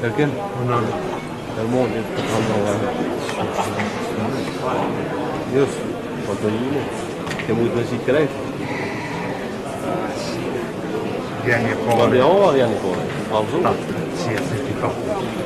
Erken? Hermone. Deus, Antonino, tem muito nesse crédito. Vieni fuori. Guardiamo o vieni fuori? Pausa? No, sì, è sentito.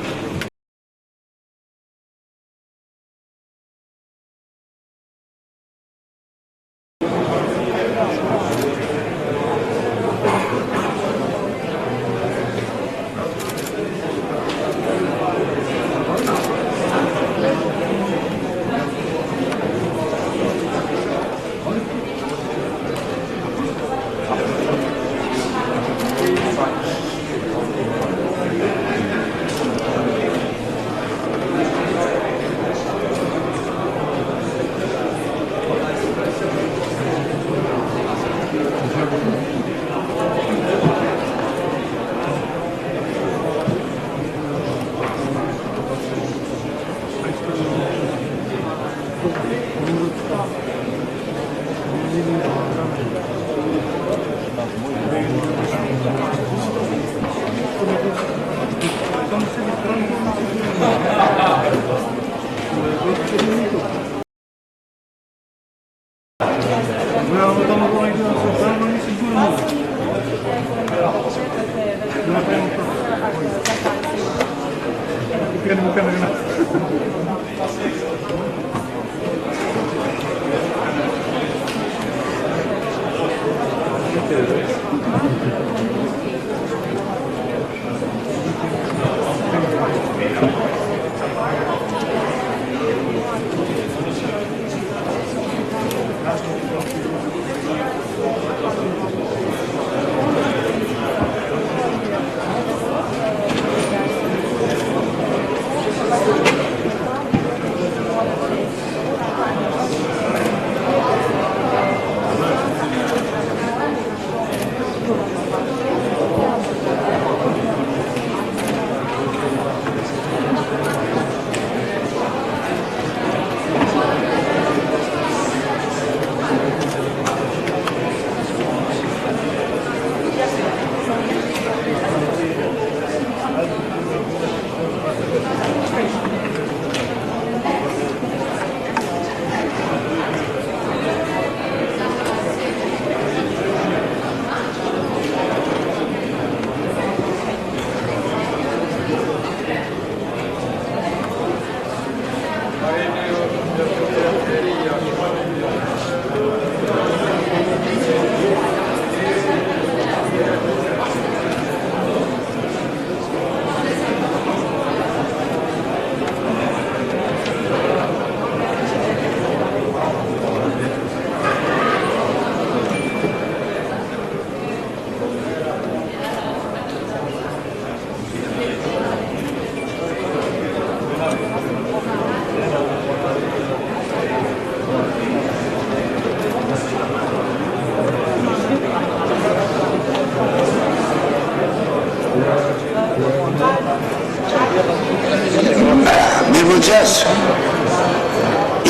Mirëmëngjes.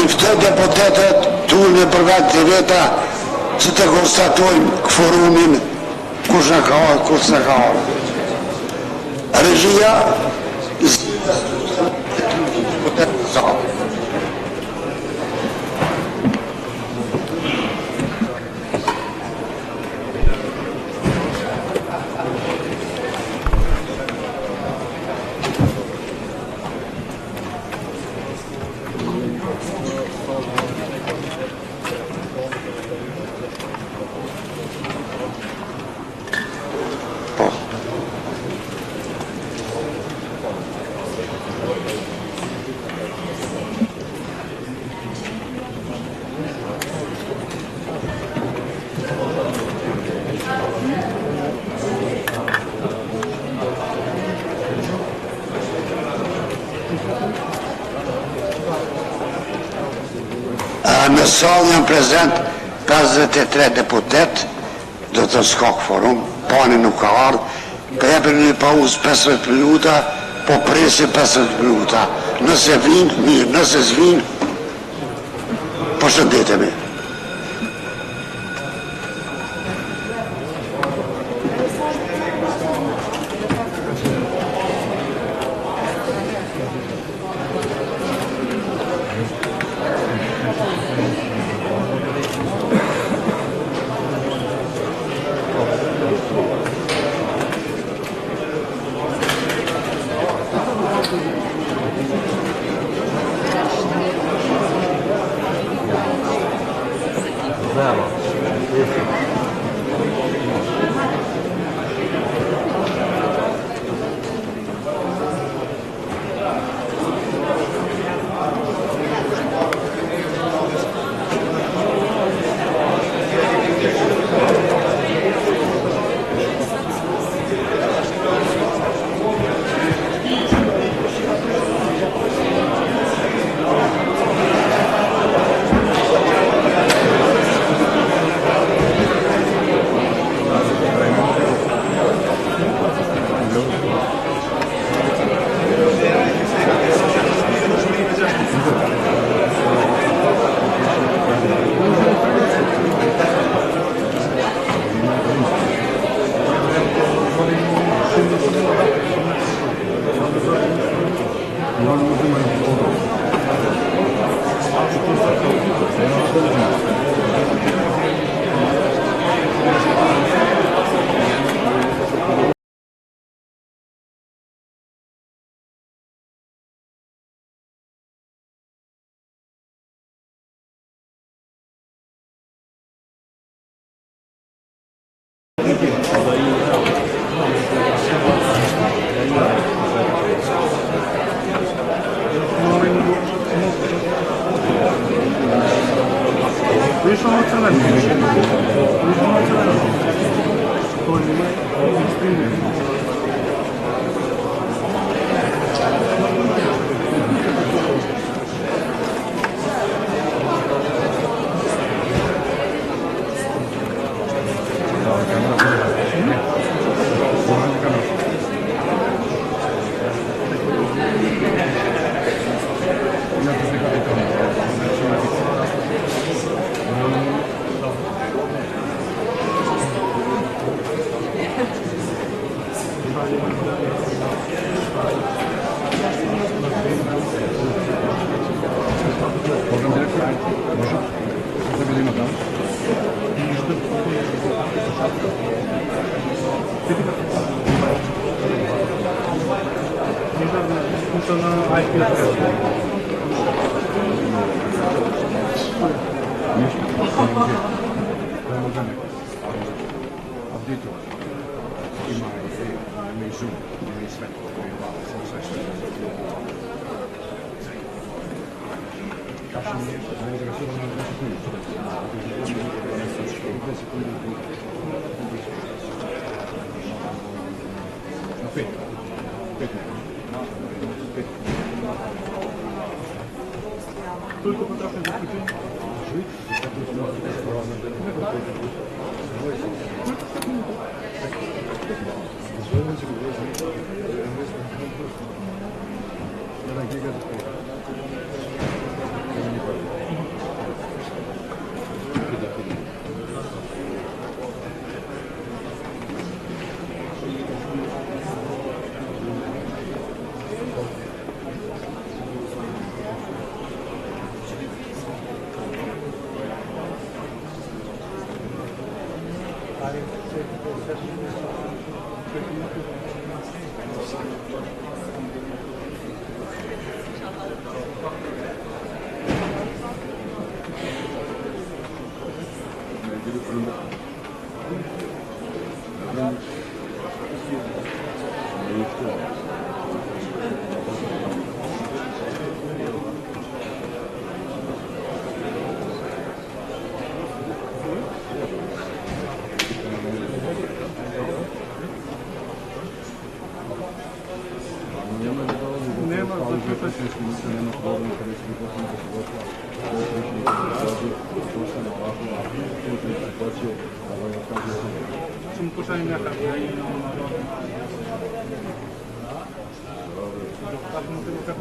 I ftoj deputetët tunë për vetë të veta që të konstatojmë forumin kush në ka orë, kush në ka orë. Regjia në salë janë prezent 53 deputet, do të s'ka forum, pani nuk ka ardhë, ka jepën një pauzë 15 minuta, po presim 15 minuta. Nëse vinë, mirë, nëse s'vinë, po shëndetemi.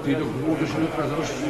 Ti dok budeš jutra završiti.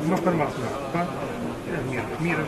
Ma fermato, mira.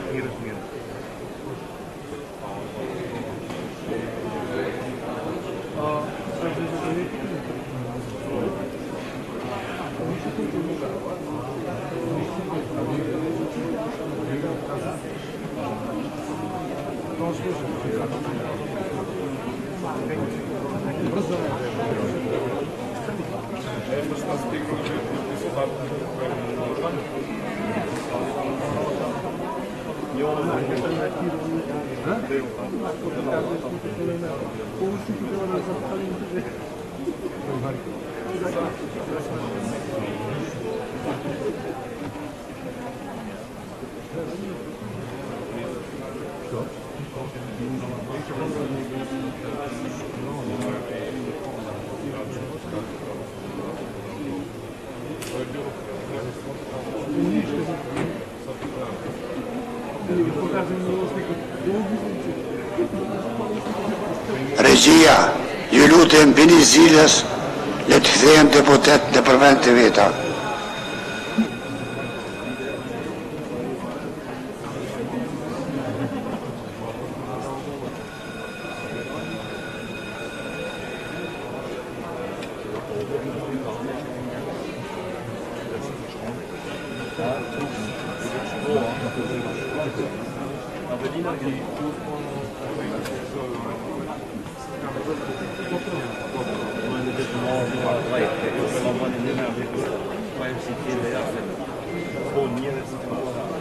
Regjia, ju lutem bini zilës, le të kthehen deputet në përvend të veta. Två nere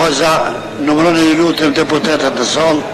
Vojza, numëroni i lutem deputetët në salë.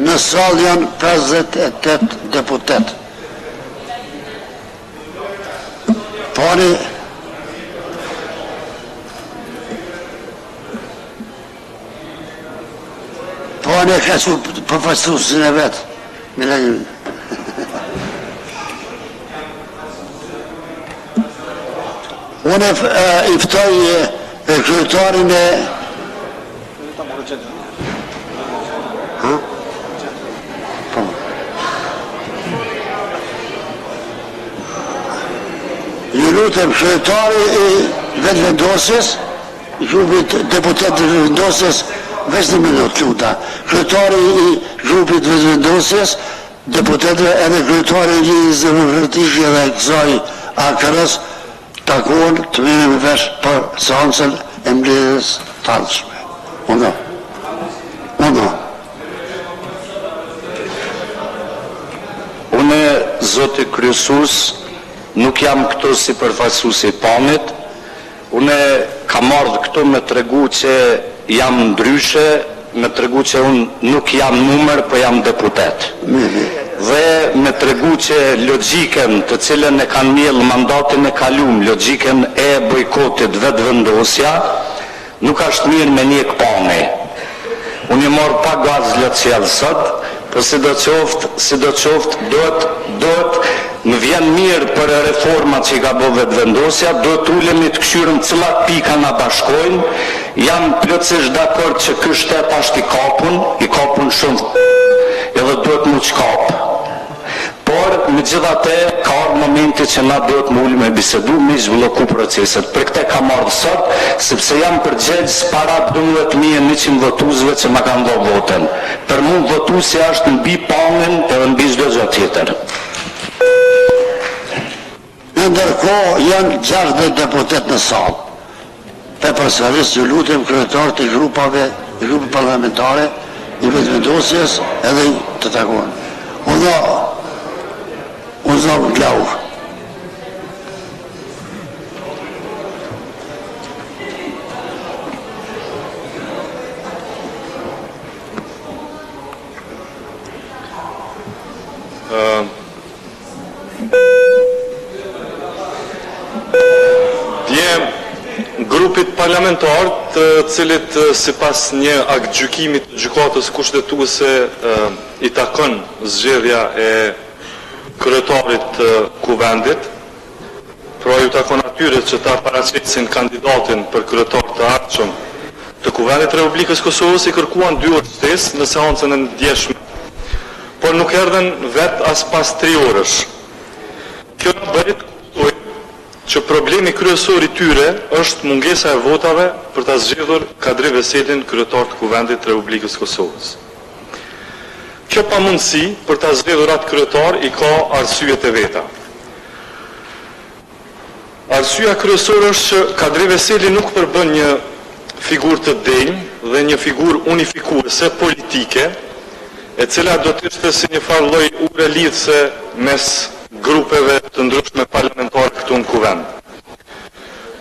Në salë janë 58 deputet. Pani ka që përfaqësuesin e vetë. Unë i ftoj kryetarin e lutem, kryetari I vetëvendosjes, grupit deputet vetëvendosjes, veç një minut luta, kryetari I grupit vetëvendosjes, deputetëve edhe kryetari I Lidhjes Demokratike dhe kësaj AKR-s takohen të merren vesh për seancën e mbledhjes të ardhshme. Uno. Unë, zoti kryesues, nuk jam këtu si përfaqësues I pamit. Unë kam ardhur këtu me tregu që jam ndryshe, me tregu që unë nuk jam numër, po jam deputet. Dhe me tregu që logjikën të cilën e kanë mbjellë mandatin e kaluar, logjikën e bojkotit vetëvendosja, nuk është mirë me një pami. Unë I marr pa gaz lëçjell sot, por sidoqoftë duhet më vjen mirë për reformat që I ka bërë vetëvendosja, duhet ulemi të këshyrëm cilat pika na bashkojnë. Jam plotësisht dakord që ky shtet është I kapun shumë edhe duhet mu çkap. Por megjithatë ka ardhur momenti që na duhet më ulë me bisedu, me zhvilloku proceset. Për këtë kam ardhur sot, sepse jam përgjegjës para 12.100 votuesve që ma kanë dhënë votën. Për mua votuesi është mbi pamjen edhe mbi çdo gjë tjetër. Ndërkohë janë 60 deputet në sallë. Përsëris ju lutem kryetarët e grupeve parlamentare, I vetëvendosjes edhe të takohen. Unë Glau. Grupit parlamentar të cilit sipas një akt gjykimi të gjykatës kushtetuese I takon zgjedhja e kryetarit të kuvendit, pra ju takon atyre që ta paraqesin kandidatin për kryetar të ardhshëm të kuvendit të Republikës Kosovës I kërkuan 2 orë ftesë në seancën e ndjeshme, por nuk erdhen vetë as pas 3 orësh. Kjo bëri të kuptojë që problemi kryesor I tyre është mungesa e votave për ta zgjedhur Kadri Veselin kryetar të kuvendit të Republikës Kosovës. Kjo pamundësi për ta zgjedhur atë kryetar I ka arsyet e veta. Arsyeja kryesore është që Kadri Veseli nuk përbën një figurë të denjë dhe një figurë unifikuese politike, e cila do të ishte si një farë lloj ure lidhëse mes grupeve të ndryshme parlamentare këtu në kuvend.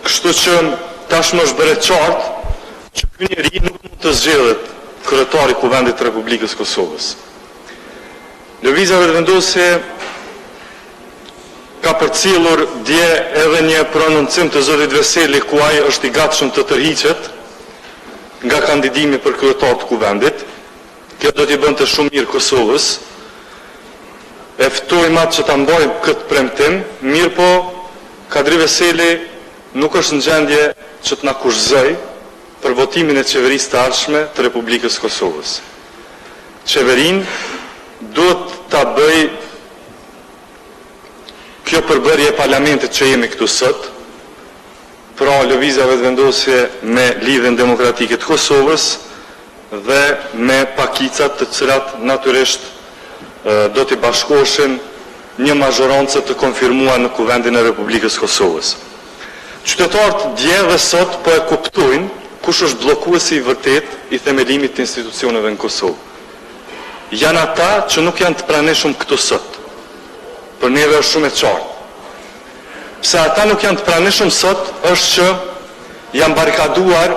Kështu që tashmë është bërë qartë që ky njeri nuk mund të zgjedhet kryetari I kuvendit të Republikës Kosovës. Lëvizja vetëvendosje ka përcjellur dje edhe një prononcim të zotit Veseli ku ai është I gatshëm të tërhiqet nga kandidimi për kryetar të kuvendit. Kjo do t'i bënte shumë mirë Kosovës. E ftojmë atë që ta mbajmë këtë premtim, mirë po Kadri Veseli nuk është në gjendje që të na kushëzoj për votimin e qeverisë të ardhshme të Republikës Kosovës. Qeverinë duhet ta bëj kjo përbërje e parlamentit që jemi këtu sot, pra lëvizja vetëvendosje me Lidhjen Demokratike të Kosovës dhe me pakicat të cilat natyrisht do t'i bashkoheshin një mazhorancë të konfirmuar në kuvendin e Republikës Kosovës. Qytetarët dje dhe sot po e kuptojnë kush është bllokuesi I vërtet I themelimit të institucioneve në Kosovë. Janë ata që nuk janë të pranishëm këtu sot. Për neve është shumë e qartë. Pse ata nuk janë të pranishëm sot është që janë barikaduar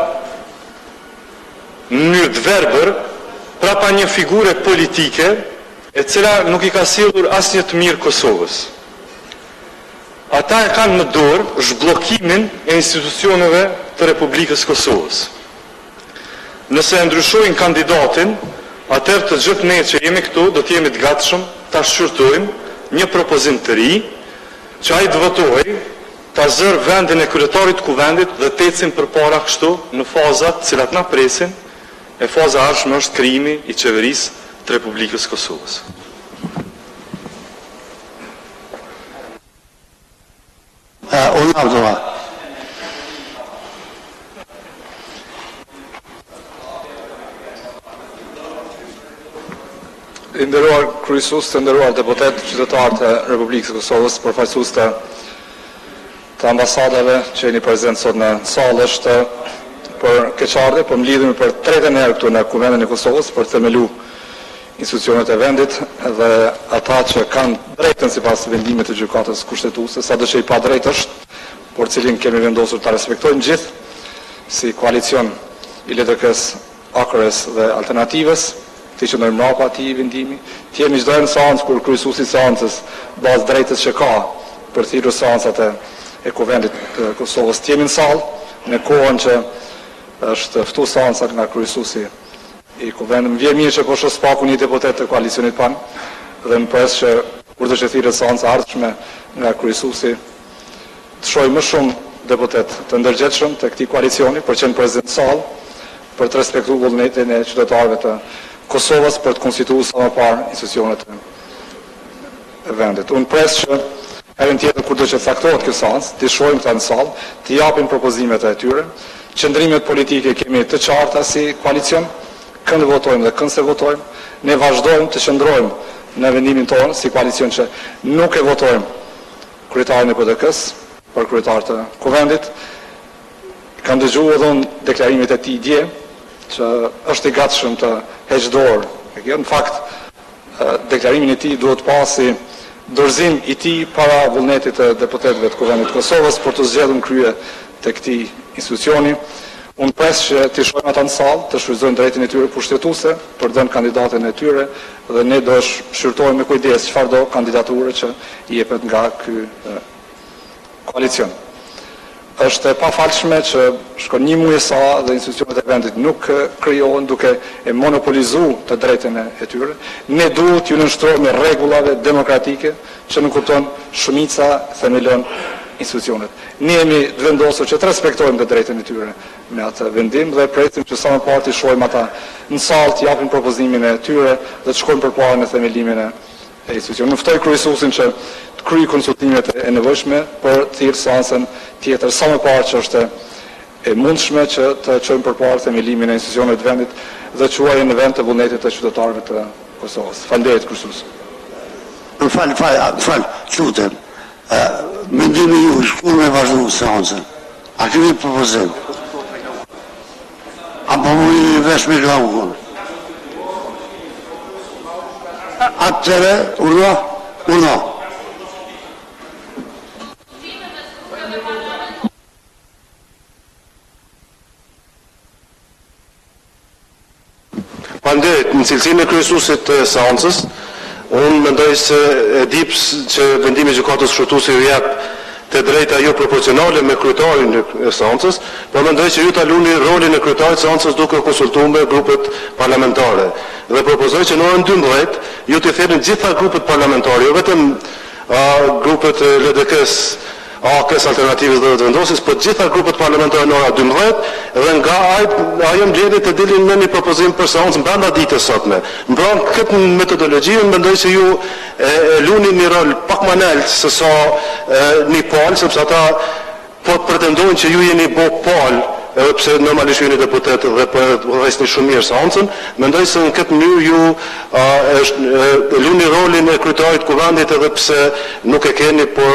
në mënyrë të verbër prapa një figure politike e cila nuk I ka sjellur asnjë të mirë Kosovës. Ata e kanë në dorë zhbllokimin e institucioneve të Republikës Kosovës. Nëse e ndryshojnë kandidatin, atëherë të gjithë ne që jemi këtu do të jemi të gatshëm ta shqyrtojmë një propozim të ri, që ai të votojë, ta zër vendin e kryetarit të kuvendit dhe të ecim përpara kështu në fazat të cilat na presin. E faza e ardhshme është krijimi I qeverisë të Republikës Kosovës. Unë Abdullah. I nderuar kryesus, të nderuar deputet, qytetarë të Republikës së Kosovës, përfaqësues të ambasadave që jeni prezent sot në salë, është për keqardhje, po mlidhemi për tretën herë këtu në Kuvendin e Kosovës për të themelu institucionet e vendit dhe ata që kanë drejtën sipas vendimit të gjykatës kushtetuese, sado që i pa drejtë është, por cilin kemi vendosur ta respektojmë gjithë si koalicion i LDK-s, AKR-s dhe Alternativës, të që nërë mrapa ati i vendimi, të jemi çdo në seancë kur kryesuesi i seancës bazë drejtës që ka për thirrur seancat e Kuvendit të Kosovës, të jemi në salë në kohën që është ftu seancat nga kryesuesi i Kuvendit. Më vjen mirë që po shoh spaku një deputet të koalicionit pan dhe më pres që kur të thirret seanca ardhshme nga kryesuesi të shoh më shumë deputet të ndërgjegjshëm të këtij koalicioni për që në prezent salë për të respektuar vullnetin e qytetarëve të Kosovës për të konstituuar sa më parë institucionet e vendit. Unë pres që herën tjetër kur do që caktohet kjo seancë, të shohim këta në salë, të japim propozimet e tyre. Qëndrimet politike kemi të qarta si koalicion, kënd votojmë dhe kënd se votojmë. Ne vazhdojmë të qëndrojmë në vendimin tonë si koalicion që nuk e votojmë kryetarin e PDK-s për kryetar të Kuvendit. Kam dëgjuar edhe unë deklarimet e tij dje, që është i gatshëm të heqë dorë. Në fakt, deklarimin e tij duhet pasi dorëzim i tij para vullnetit të deputetëve të Kuvendit të Kosovës për të zgjedhur krye të këtij institucioni. Unë pres që të shohim ata në salë, të shfrytëzojnë drejtin e tyre pushtetuese për të dhënë kandidatin e tyre dhe ne do shqyrtojmë me kujdes çfarëdo kandidaturë që i jepet nga ky koalicion. Është e pafalshme që shkon një muaj sa dhe institucionet e vendit nuk krijohen duke e monopolizuar të drejtën e tyre. Ne duhet t'ju nënshtrohemi rregullave demokratike që nuk kupton shumica themelon institucionet. Ne jemi të vendosur që të respektojmë të drejtën e tyre me atë vendim dhe presim që sa më parë të shohim ata në salë, të japin propozimin e tyre dhe të shkojmë përpara në themelimin e institucionit. Në ftoj kryesuesin që të kryej konsultimet e nevojshme për të thirrë seancën tjetër sa më parë që është e mundshme që të çojmë përpara themelimin e institucioneve të vendit dhe quajë në vend të vullnetit të qytetarëve të Kosovës. Faleminderit kryesues. Fal, lutem. Mendimi ju, shkur me vazhdu seancën. A kemi propozim? Apo mu i vesh me glaukun? Atëre, urna. Faleminderit, në cilësinë e kryesuesit të seancës, unë mendoj se e di që vendimi i gjykatës kushtetuese ju jep të drejta jo proporcionale me kryetarin e seancës, por mendoj që ju ta luni rolin e kryetarit të seancës duke konsultuar me grupet parlamentare. Dhe propozoj që në orën 12 ju të thirrni gjitha grupet parlamentare, jo vetëm grupet e LDK-s, AKR-s, Alternativës dhe të vendosis, por gjitha grupet parlamentare në ora 12 dhe nga ajo mbledhje të dilin me një propozim për seancën brenda ditës sotme. Mbron këtë metodologji, unë mendoj se ju e luni një rol pak më lart se sa një palë, sepse ata po pretendojnë që ju jeni bo palë, edhe pse normalisht ju jeni deputet dhe po rresni shumë mirë seancën. Mendoj se në këtë mënyrë ju luni rolin e kryetarit të Kuvendit edhe pse nuk e keni, por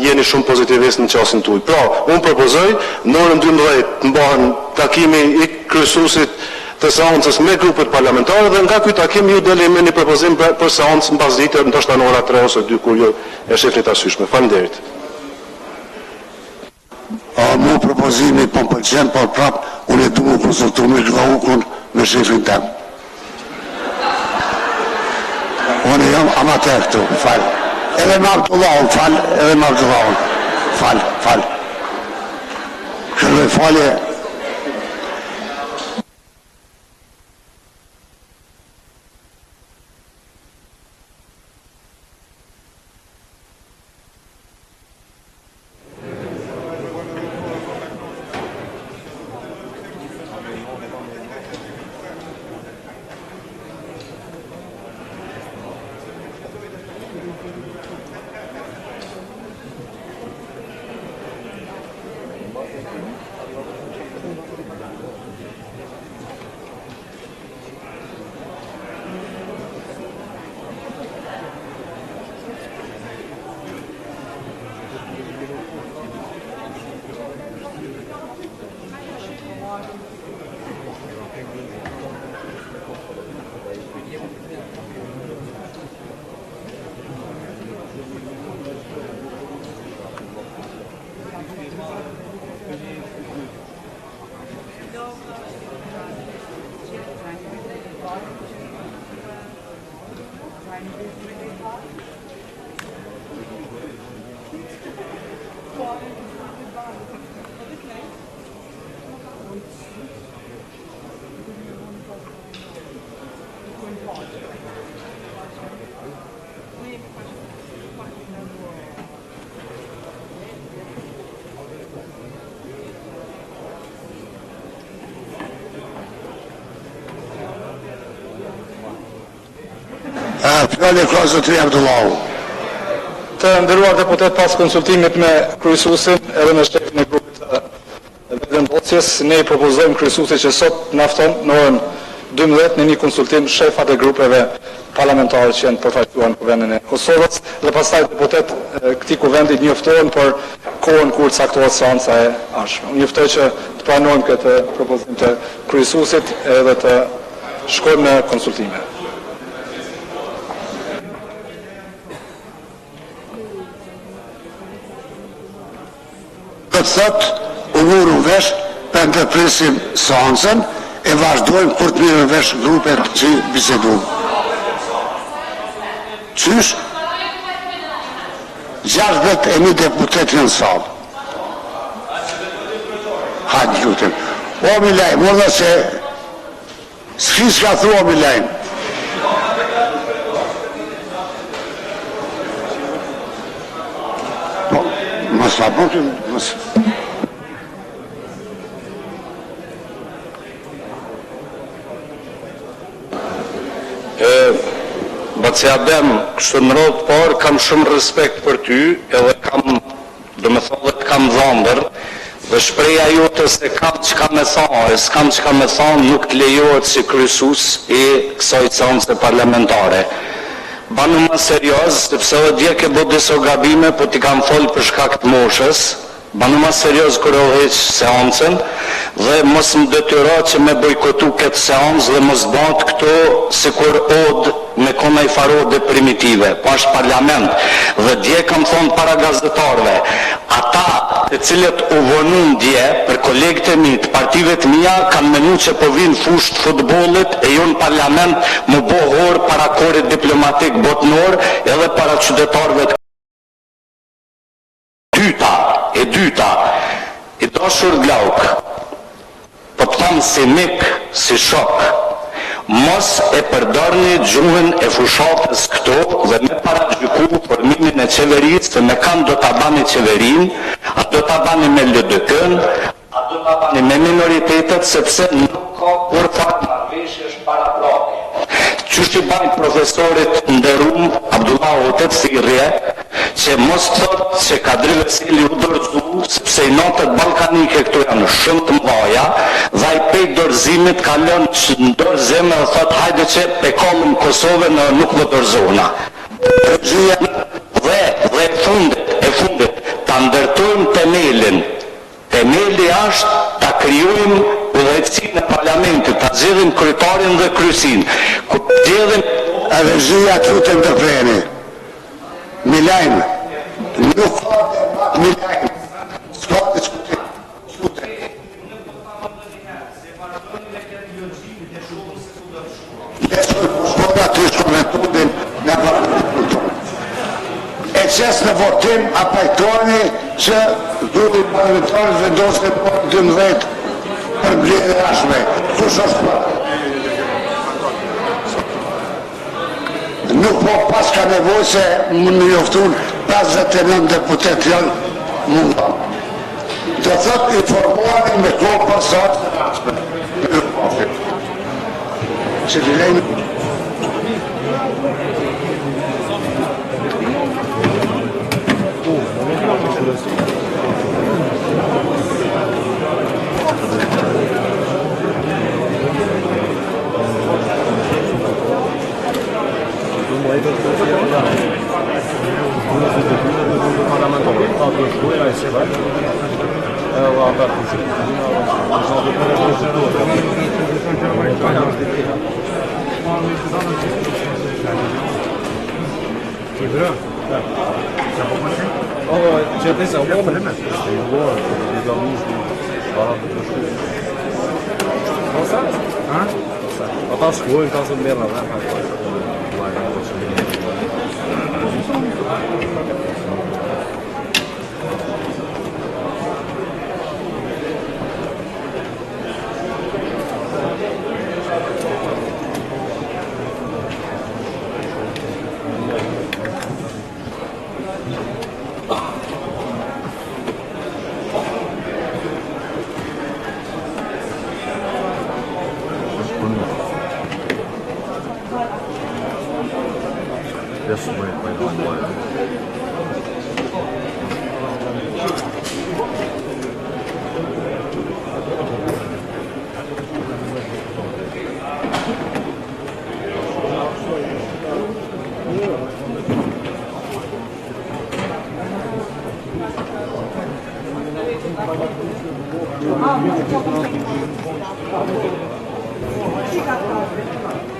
jeni shumë pozitivist në çastin tuaj. Pra, unë propozoj në orën 12 të mbahen takimi i kryesuesit të seancës me grupet parlamentare dhe nga ky takim ju deli me një propozim për seancën mbasditë, ndoshta në ora 3 ose 2 kur ju e shihni të arsyeshme. Faleminderit. Mu propozimi po pëlqen, por prap unë e duhet konsultu me glaukun me shefin tem. Unë jam amater këtu, fal. Edhe me Abdullahun, fal, edhe me Abdullahun. Fal. Kërëve falje. Fjallë ka zotëri Abdullahu. Të nderuar deputet, pas konsultimit me kryesuesin edhe me shefin e grupit të vendosjes, ne i propozojmë kryesuesit që sot na fton në orën 12 në një konsultim shefat e grupeve parlamentare që janë përfaqësuar në Kuvendin e Kosovës dhe pastaj deputet këtij kuvendi njoftohen për kohën kur caktohet seanca e ardhshme. Unë njoftoj që të pranojmë këtë propozim të kryesuesit edhe të shkojmë në konsultime. Këtë thot, u murën vesh për ndërpresim seancën e vazhdojmë kur të mirën vesh grupet që bisedum. Qysh? 61 deputet në salë. Hajtë lutem. O Milaj, mëllë se s'ki s'ka thua Milaj. Mos la bëtë, mos... Baci Adem, kështu në rodë por, kam shumë respekt për ty, edhe kam, do me thonë, kam dhëndër, dhe shpreja jote se kam që ka me thonë, e s'kam që ka me thonë, nuk të lejohet si kryesues i kësaj seance parlamentare. Banu më serios, sepse edhe dje ke bo diso gabime, po t'i kam folë për shkak të moshës, banu më serios kër e heq seancën, dhe mos më detyro që me bojkotu këtë seancë dhe mos bëhet këto si kur odë me kona i farode primitive, po është parlament, dhe dje kam thonë para gazetarve, ata të cilët u vonun dje për kolegët e mi të partive të mija, kanë menu që po vinë fush të futbolit e ju në parlament më bohor para korit diplomatik botnor edhe para qytetarve të dyta, i dashur Glauk, po të thamë si mik, si shok, mos e përdorni gjuhën e fushatës këto dhe me paragjyku formimin e qeverisë, se me kanë do të bani qeverin, a do të bani me LDK-n, a do të bani me minoritetet, sepse nuk ka kur fakt marrëveshjesh para prake. Qysh i bani profesorit nderuar Abdullah Hotet Thirrje, që mos thot që Kadri Veseli u dorëzu, sepse i notët balkanike këtu janë shumë të mëdha, dhe ai pejt dorëzimit ka lënë në dorë zemë dhe thot hajde që pekollëm Kosovë në nuk më dorëzona. Dhe e fundit, ta ndërtojmë temelin. Temeli është ta krijojmë udhëheqësinë e parlamentit, ta zgjedhim kryetarin dhe kryesin. Ku zgjedhim edhe zhia të të ndërpreni. Milajnë, nuk Milajnë, s'ka të qute. Leshoj përshkota të shkometudin në parlamentin. E qes në votim a pajtoni që grupi parlamentarës vendosë në 12 për mbledhje e ashme. Kush është për? Nuk po pas ka nevoj se më njoftun 59 deputet janë munda. Do thot informohani me kohë pasat që të lejnë Që të se uomë, është i uorë, i galush, i barat të përshku. Osa? Ha? Osa. Ata shkojnë, ka se merra dhe Yes, Fica